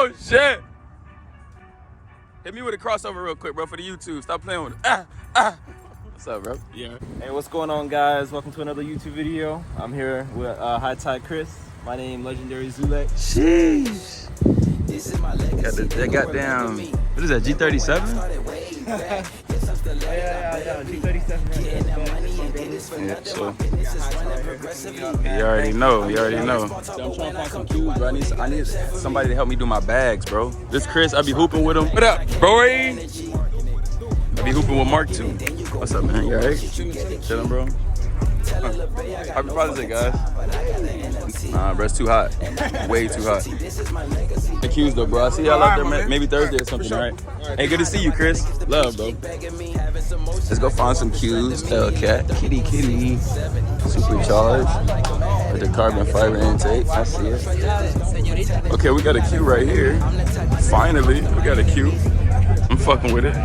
Oh, shit. Hit me with a crossover real quick, bro, for the YouTube. Stop playing with it. What's up, bro? Yeah. Hey, what's going on, guys? Welcome to another YouTube video. I'm here with High Tide Chris. My name, Legendary Zulek. Sheesh. Got that goddamn, what is that, G37? Yeah, G37. Yeah, so you already know. So I'm trying to find some cues, bro. I need somebody to help me do my bags, bro. This Chris, I be hooping with him. What up, bro? I be hooping with Mark too. What's up, man? You alright? Chillin', bro. Happy Father's Day, guys. Nah, bro, it's too hot. Way too hot. Accused though, bro. I see y'all out there, man. Maybe Thursday or something, right? Hey, good to see you, Chris. Love, bro. Let's go find some cues. Hellcat, kitty, supercharged with the carbon fiber intake. I see it. Okay, we got a cue right here. Finally, we got a cue. I'm fucking with it.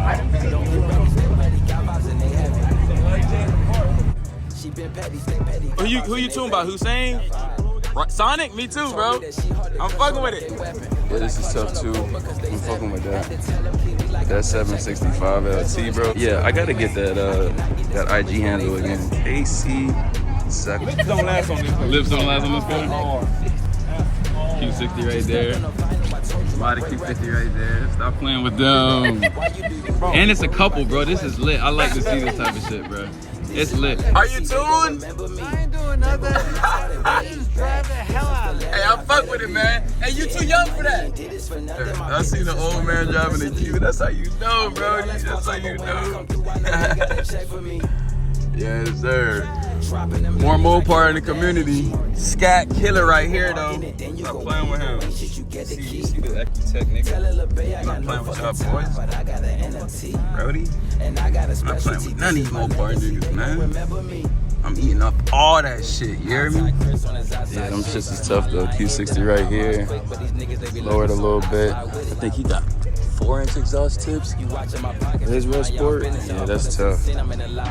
Who you tuned by? Hussein? Sonic? Me too, bro. I'm fucking with it. Yeah, this is tough too. I'm fucking with that. That 765 LT, bro. Yeah, I gotta get that IG handle again. AC7. Lips don't last on this car. Lips don't last on this car? Q60 right there. Body Q50 right there. Stop playing with them. And it's a couple, bro. This is lit. I like to see this type of shit, bro. It's lit. Are you tuned? I ain't doing nothing. I just drive the hell out of it. Hey, I fuck with it, man. Hey, you too young for that. I see the old man driving the Q. That's how you know, bro. That's how you know. Yes, sir. More Mopar in the community. Scat killer right here, though. Stop playing with him. See the Ecutech, nigga. I'm not playing with y'all boys. Brody. I'm not playing with none of these Mopar niggas, man. I'm eating up all that shit, you hear me? Yeah, them shits is tough, though. Q60 right here. Lowered a little bit. I think he got 4-inch exhaust tips. His real sport. Yeah, that's tough.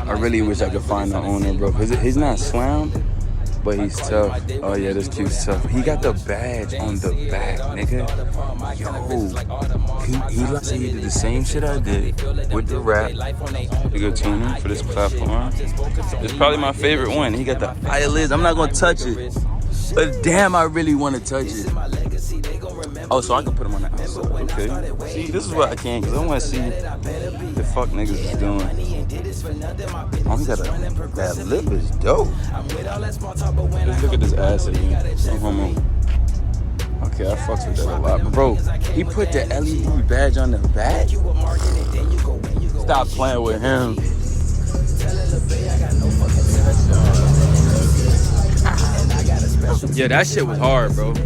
I really wish I could find the owner, bro. He's not slammed, but he's tough. Oh yeah, this Q's tough. He got the badge on the back, nigga. Yo, he did the same shit I did with the wrap. The good tuning for this platform. It's probably my favorite one. He got the eyelids. I'm not gonna touch it, but damn, I really want to touch it. Oh, so I can put him on the outside. Okay. See, this is what I can, because I want to see the fuck niggas is doing. Oh, he got that lip is dope. Let's look at this ass again. No homo. Okay, I fucks with that a lot. But bro, he put the LED badge on the back? Stop playing with him. Yeah, that shit was hard, bro. She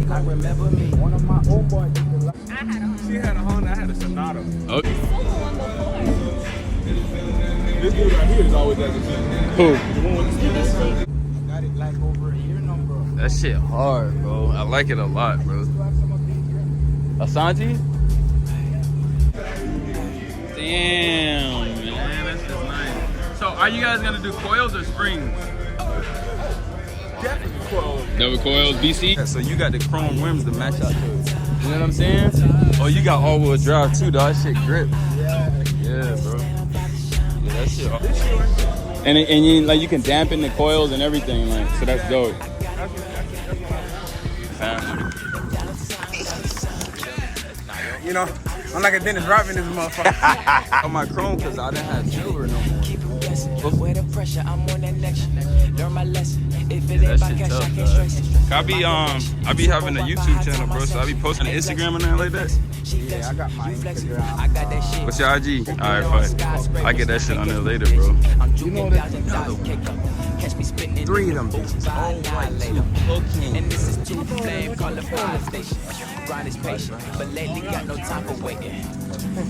had a Honda, I had a Sonata. Okay. This dude right here is always at the gym. Who? The one with the speakers. Got it like over a year now, bro. That shit hard, bro. I like it a lot, bro. Asante? Damn, man. That's just nice. So, are you guys gonna do coils or springs? Definitely coils. Double coils, BC? So, you got the chrome rims to match out to it. You know what I'm saying? Oh, you got all-wheel drive too, dog. That shit grip. Yeah, bro. Yeah, that shit hard. And you, like, you can dampen the coils and everything, like, so that's dope. You know, I'm like a Dennis Rodman in this motherfucker. On my chrome, because I didn't have silver no more. Where the pressure, I'm on that next. Learn my lesson. If it Yeah, ain't that my shit cash, I tough, can't dog. stress. I be having a YouTube channel, bro, so I be posting on Instagram and that like that. Yeah, I got my Instagram. I got that shit. What's your IG? Alright, fine. I get that shit on there later, bro. You know that another one. 3 of them bitches. And this is too flame, call it fire station. Grind is patient, but lately got no time for waiting.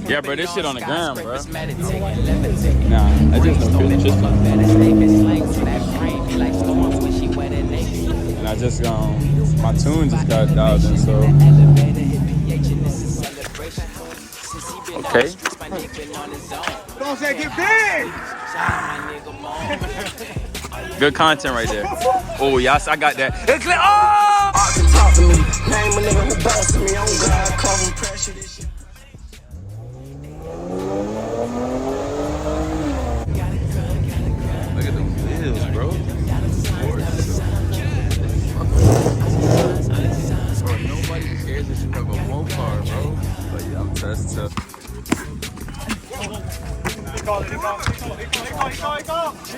Yeah, bro, this shit on the ground, bro. Meditating, Nah, I just know Chris just and I just my tune just got dialed in, so okay. Don't say get big! Good content right there. Oh, yes, I got that. It's like, oh! I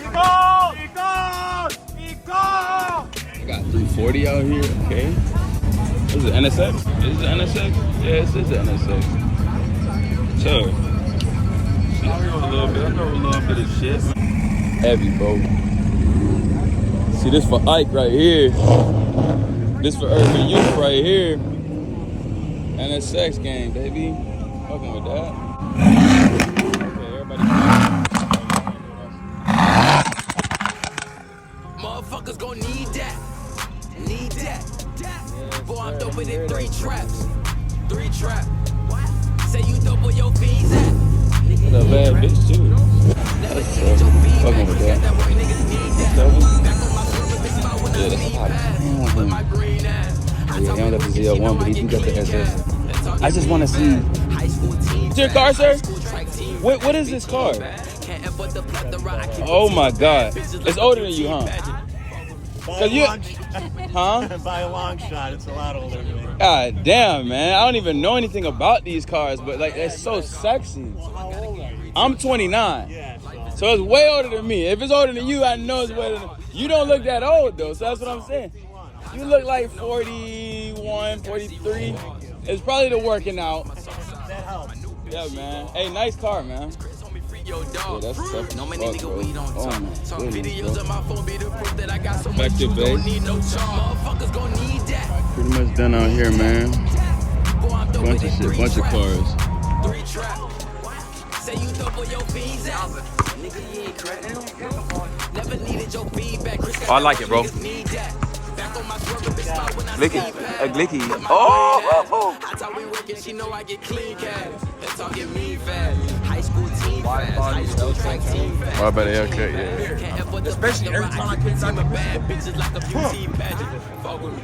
got 340 out here. Okay. This is an NSX? Is it an NSX? Yeah, this is an NSX. So, I know a little bit of shit. Heavy, bro. See, this for Ike right here. This for urban youth right here. NSX game, baby. Fucking with that. Okay, everybody. Motherfuckers gon' need that. Need that. Boy, I'm dope with it. 3 traps. 3 trap. Say you dope where your fees at. What a bad bitch, too. That's fucking with that. Yeah, that's hot. Yeah, he don't got the ZL1, but he do got the SS. I just want to see. Is your car, sir? What is this car? Oh my God. It's older than you, huh? By a long shot, it's a lot older than me. God damn, man. I don't even know anything about these cars, but like, it's so sexy. I'm 29. Yeah, So it's way older than me. If it's older than you, I know it's way older than me. You don't look that old, though, so that's what I'm saying. You look like 41, 43. It's probably the working out. that helps. Yeah, man. Hey, nice car, man. Yeah, that's tough. No many nigga we don't Oh, talk. my Some goodness, videos bro. on my phone be the proof that I got so Back much to juice, base. don't need no charm. Motherfuckers gon' need that. Pretty much done out here, man. Boy, I'm dope Bunch with of it. shit, 3 bunch of traps. cars. 3 trap. Say you dope where your fees at. Nigga, you ain't crack. Never needed your feedback. Chris got Oh, I like that it, bro. niggas need that. Back on my swerve spot when I Glicky. see bad. Glicky. Put my Oh, green ass. oh, oh. That's how we working. She know I get clean cash. That's all get me fast. High school team fast. High school track team fast. Oh, I bet haircut, yeah. Can't afford the Especially every time I get team of bad bitches like a beauty pageant. Fuck with me.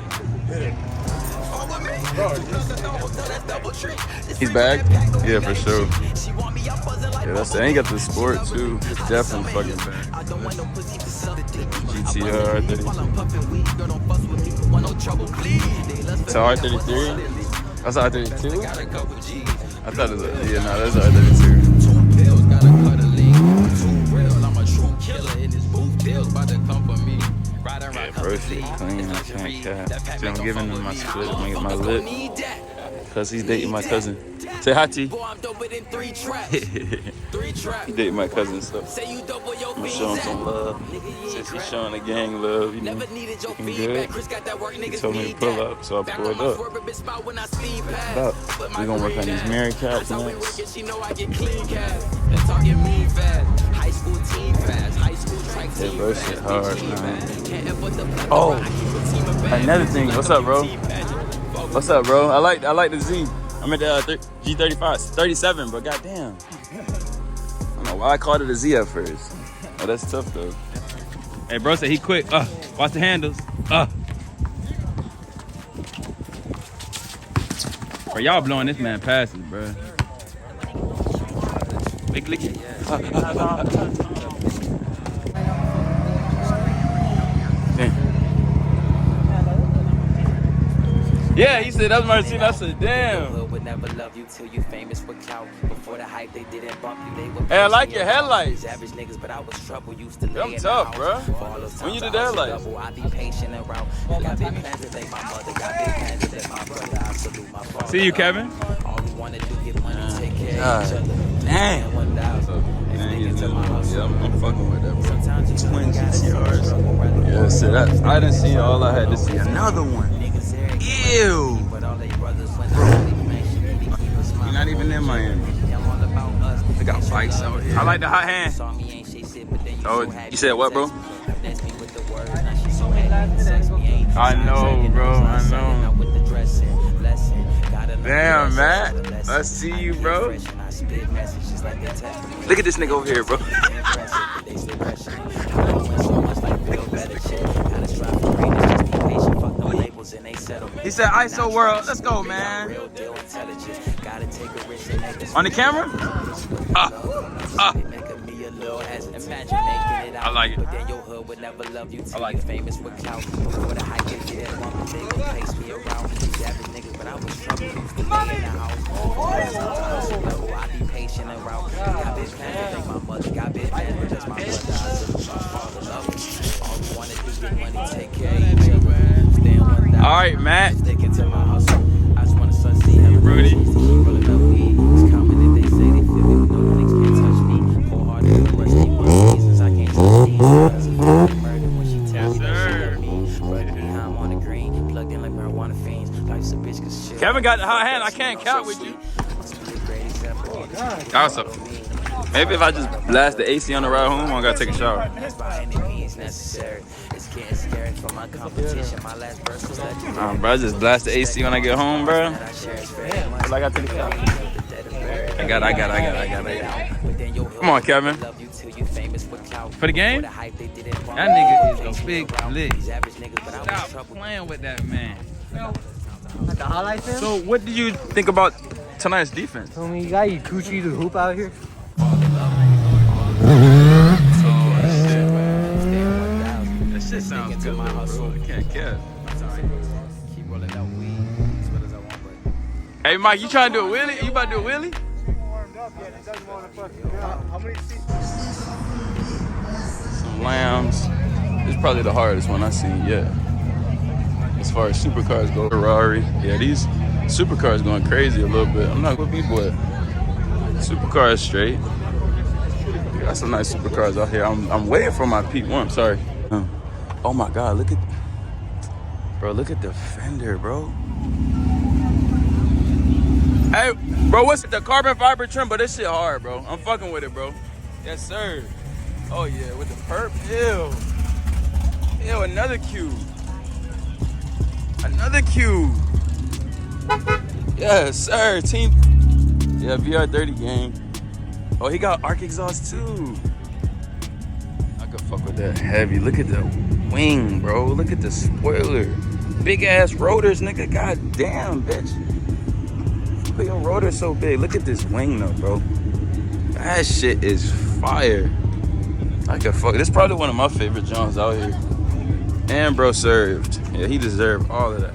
Fuck with me. That's double treat. He's back? Yeah, for sure. Yeah, that's it. And he got the sport, too. It's definitely fucking back. I don't want no pussy for something. GTR 30. While I'm puffing weed, girl, don't fuss with me. Want no trouble, please. They lust for So R33? That's R32? I thought it was, yeah, no, that's R32. 2 pills, gotta cut a link. Too real, I'm a true killer in this booth. Deals about to come for me. Riding around Bro, shit clean. I can't cap. See, I'm giving him my split, my lip. Because he's dating my cousin. Say hi, T. Boy, I'm dope within 3 traps. 3 traps. He dating my cousin, so Say you dope where your I'm gonna fees show him at. some love. Since he's showing the gang love, you know, Never needed your looking feedback. good. Chris got that work, He niggas told me to need pull that. up, so I Back pulled on my up. swerve, bitch, spot when I speed past. About. Put my We're gonna work on green these ass. married caps That's how we next. working, she know I get clean cash. That's talking me fast. High school team fast. High school track Yeah, team bro, fast. shit hard, Team man. fast. Can't afford the plethora. Oh, I keep a team of bad another bitches thing. like What's a up, bro? beauty pageant. Fuck What's up, bro? I like the Z. I'm at the G35, 37, but goddamn. I don't know why I called it a Z at first. Oh, that's tough though. Hey, bro said he quick. Watch the handles. Bro, y'all blowing this man passes, bro. Big licky. Yeah, he said that's Martin. I said, damn. Would never love you till you famous for clout. Before the hype, they didn't bump you. They were Hey, I like your headlights. average niggas, but I was trouble. Used to lay I'm in the tough, house. bro. For all those When you times did I that, was like? double, I be patient and route. Got big plans to thank my mother. Got big plans to thank my brother. I salute my father. See you, Kevin. All we wanna do get money, take care God. of each other. Damn. 1,000. Man, he's Niggas to my yeah, hustle. I'm fucking with that, bro. Sometimes you Twin gotta see the GTRs. struggle rather than Yeah, see that. I didn't see all I had to see. Another one. niggas arrogant. Ew. But all they brothers went to sleep, man. She need to keep a smile. You're not even in Miami. I'm all about us. They got bikes out here. I like the hot hand. Saw me ain't shit, but then you Oh, so happy you said what, bro? to text me with the words. Now she so happy to text me ain't I know, bro. I know. Now with the dressing, blessing. Gotta learn Damn, the Matt. lesson, the lesson. I see you, I be bro. fresh and I spit messages like they text me. Look at this nigga over here, bro. Impressive, but they still rushing. I went so much like Bill better shit. Gotta strive for greatness, just be patient. Fuck the labels and they settle. He said, ISO world. Let's go, man. Real deal intelligent. Gotta take a risk and make this On the camera? Making me a little ass. Imagine making it out. I like it. But then your hood would never love you till like you it. famous with clout. Before the hype, they did that bump. They would place me around. These average niggas, but I was trouble. Used to lay in the house. I be patient and route. Got big plans to thank my mother. Got big plans, but that's my brother. I salute my All right, Matt. Sticking to my hustle. I just wanna succeed. Hella Rudy. keep rolling up weed. It's common if they say they feel me. No niggas can't touch me. Go hard in the rusty reasons I can't touch these. Cause if I murder when she tells me that she love me. But behind on the green, plugged in like marijuana fiends. Life's a bitch cause shit. Kevin got the hot hand. I can't count with you. Also, maybe if I just blast the AC on the ride home, I gotta take a shower. By any means necessary. It's getting scary for my competition. My last verse was legendary. Bro, I just blast the AC when I get home, bro. That I cherish very much. I gotta take a shower. The dead is buried. I got. But then you'll Come on, Kevin. love you till you famous for clout. For the game? For the hype they didn't want. That nigga is a big lick. These average niggas, but I was Stop trouble. playing with that man. The highlights there? So, what do you think about tonight's defense? Tell me, you got you coochie to hoop out here? That shit sounds good, bro. I can't care. Keep rolling out weed as well as I want, but Hey, Mike, you trying to do a wheelie? You about to do a wheelie? Some lambs. This is probably the hardest one I've seen yet. As far as supercars go, Ferrari. Yeah, these supercars going crazy a little bit. I'm not gonna be, but supercar is straight. Got some nice supercars out here. I'm waiting for my P1. Sorry. Oh my God! Look at the fender, bro. Hey, bro, what's the carbon fiber trim? But this shit hard, bro. I'm fucking with it, bro. Yes, sir. Oh yeah, with the perp. Ew, another cube. Another cube. Yes, sir. Team. Yeah, VR30 game. Oh, he got arc exhaust too. I could fuck with that heavy. Look at the wing, bro. Look at the spoiler. Big ass rotors, nigga. God damn, bitch. Look, your rotor's so big. Look at this wing though, bro. That shit is fire. I could fuck. This is probably one of my favorite Johns out here. And bro served. Yeah, he deserved all of that.